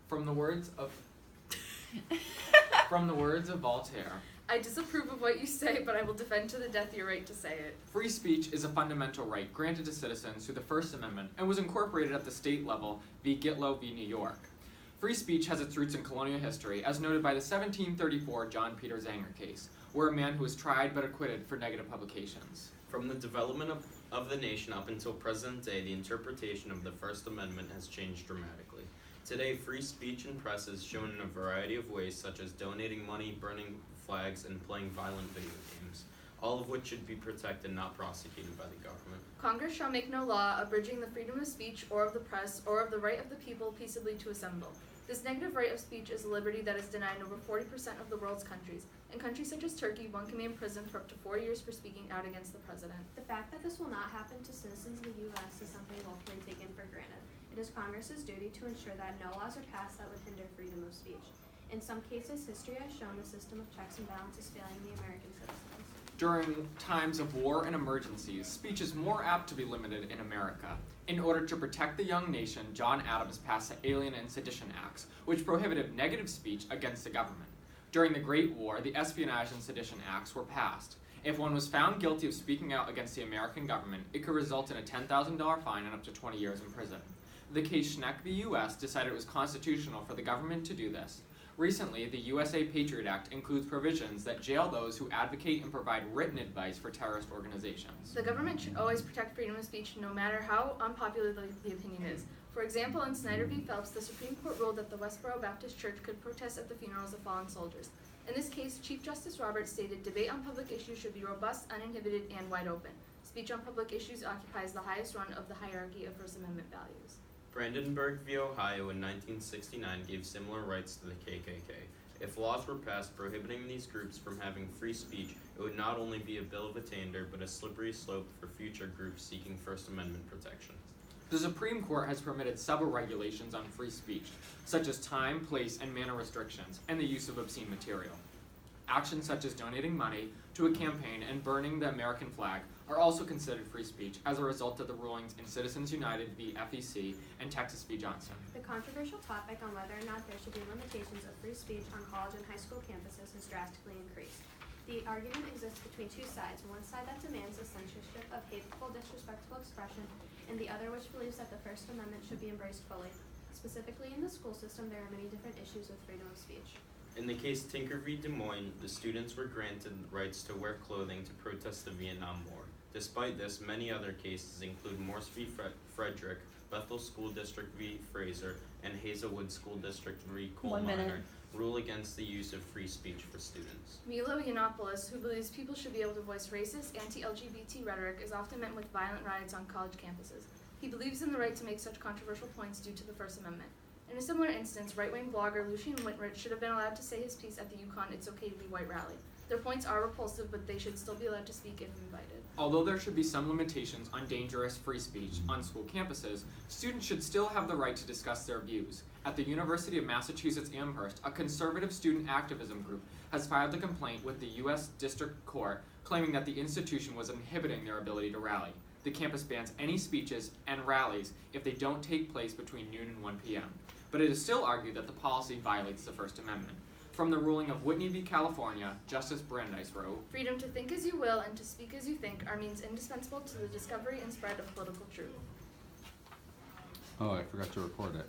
From the words of Voltaire, I disapprove of what you say, but I will defend to the death your right to say it. free speech is a fundamental right granted to citizens through the First Amendment and was incorporated at the state level v. Gitlow v. New York. Free speech has its roots in colonial history, as noted by the 1734 John Peter Zanger case, where a man who was tried but acquitted for negative publications. From the development of the nation up until present day, the interpretation of the First Amendment has changed dramatically. Today, free speech in press is shown in a variety of ways, such as donating money, burning flags, and playing violent video games, all of which should be protected, not prosecuted by the government. Congress shall make no law abridging the freedom of speech or of the press or of the right of the people peaceably to assemble. This negative right of speech is a liberty that is denied in over 40% of the world's countries. In countries such as Turkey, one can be imprisoned for up to 4 years for speaking out against the president. The fact that this will not happen to citizens in the U.S. is something willfully taken for granted. It is Congress's duty to ensure that no laws are passed that would hinder freedom of speech. In some cases, history has shown the system of checks and balances failing the American citizens. During times of war and emergencies, speech is more apt to be limited in America. In order to protect the young nation, John Adams passed the Alien and Sedition Acts, which prohibited negative speech against the government. During the Great War, the Espionage and Sedition Acts were passed. If one was found guilty of speaking out against the American government, it could result in a $10,000 fine and up to 20 years in prison. The case Schneck v. U.S. decided it was constitutional for the government to do this. Recently, the USA Patriot Act includes provisions that jail those who advocate and provide written advice for terrorist organizations. The government should always protect freedom of speech no matter how unpopular the opinion is. For example, in Snyder v. Phelps, the Supreme Court ruled that the Westboro Baptist Church could protest at the funerals of fallen soldiers. In this case, Chief Justice Roberts stated, debate on public issues should be robust, uninhibited, and wide open. Speech on public issues occupies the highest rung of the hierarchy of First Amendment values. Brandenburg v. Ohio in 1969 gave similar rights to the KKK. If laws were passed prohibiting these groups from having free speech, it would not only be a bill of attainder, but a slippery slope for future groups seeking First Amendment protection. The Supreme Court has permitted several regulations on free speech, such as time, place, and manner restrictions, and the use of obscene material. Actions such as donating money to a campaign and burning the American flag are also considered free speech as a result of the rulings in Citizens United v. FEC and Texas v. Johnson. The controversial topic on whether or not there should be limitations of free speech on college and high school campuses has drastically increased. The argument exists between two sides, one side that demands the censorship of hateful, disrespectful expression, and the other which believes that the First Amendment should be embraced fully. Specifically in the school system, there are many different issues with freedom of speech. In the case Tinker v. Des Moines, the students were granted rights to wear clothing to protest the Vietnam War. Despite this, many other cases include Morse v. Frederick, Bethel School District v. Fraser, and Hazelwood School District v. Coal 1 minute. Miner rule against the use of free speech for students. Milo Yiannopoulos, who believes people should be able to voice racist, anti-LGBT rhetoric, is often met with violent riots on college campuses. He believes in the right to make such controversial points due to the First Amendment. In a similar instance, right-wing blogger Lucian Wintridge should have been allowed to say his piece at the UConn It's Okay to Be White rally. Their points are repulsive, but they should still be allowed to speak if invited. Although there should be some limitations on dangerous free speech on school campuses, students should still have the right to discuss their views. At the University of Massachusetts Amherst, a conservative student activism group has filed a complaint with the U.S. District Court claiming that the institution was inhibiting their ability to rally. The campus bans any speeches and rallies if they don't take place between noon and 1 p.m. But it is still argued that the policy violates the First Amendment. From the ruling of Whitney v. California, Justice Brandeis wrote, Freedom to think as you will and to speak as you think are means indispensable to the discovery and spread of political truth. Oh, I forgot to record it.